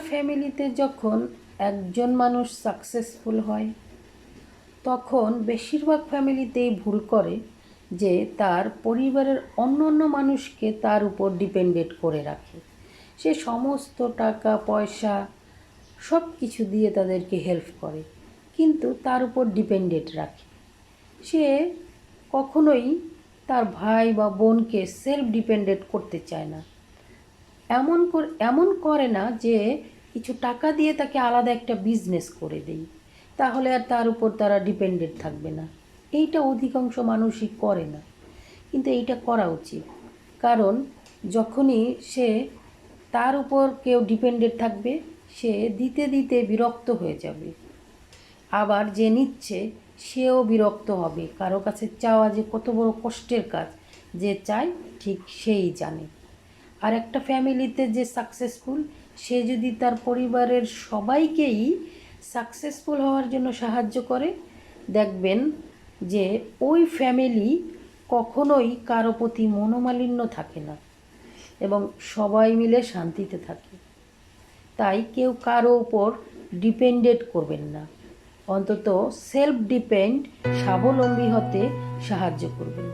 ফ্যামিলিতে যখন একজন মানুষ সাকসেসফুল হয় তখন বেশিরভাগ ফ্যামিলিতেই ভুল করে যে তার পরিবারের অন্য অন্য মানুষকে তার উপর ডিপেন্ডেন্ট করে রাখে। সে সমস্ত টাকা পয়সা সব কিছু দিয়ে তাদেরকে হেল্প করে, কিন্তু তার উপর ডিপেন্ডেন্ট রাখে। সে কখনোই তার ভাই বা বোনকে সেলফ ডিপেন্ডেন্ট করতে চায় না। এমন করে না যে কিছু টাকা দিয়ে তাকে আলাদা একটা বিজনেস করে দেই, তাহলে আর তার উপর তারা ডিপেন্ডেন্ট থাকবে না। এইটা অধিকাংশ মানুষই করে না, কিন্তু এইটা করা উচিত। কারণ যখনই সে তার উপর কেউ ডিপেন্ডেন্ট থাকবে, সে দিতে দিতে বিরক্ত হয়ে যাবে। আবার যে নিচ্ছে সেও বিরক্ত হবে। কারো কাছে চাওয়া যে কত বড় কষ্টের কাজ, যে চায় ঠিক সেই জানে। আর একটা ফ্যামিলিতে যে সাকসেসফুল, সে যদি তার পরিবারের সবাইকেই সাকসেসফুল হওয়ার জন্য সাহায্য করে, দেখবেন যে ওই ফ্যামিলি কখনোই কারো প্রতি মনোমালিন্য থাকে না এবং সবাই মিলে শান্তিতে থাকে। তাই কেউ কারো উপর ডিপেন্ডেন্ট করবেন না, অন্তত সেলফ ডিপেন্ড স্বাবলম্বী হতে সাহায্য করবেন।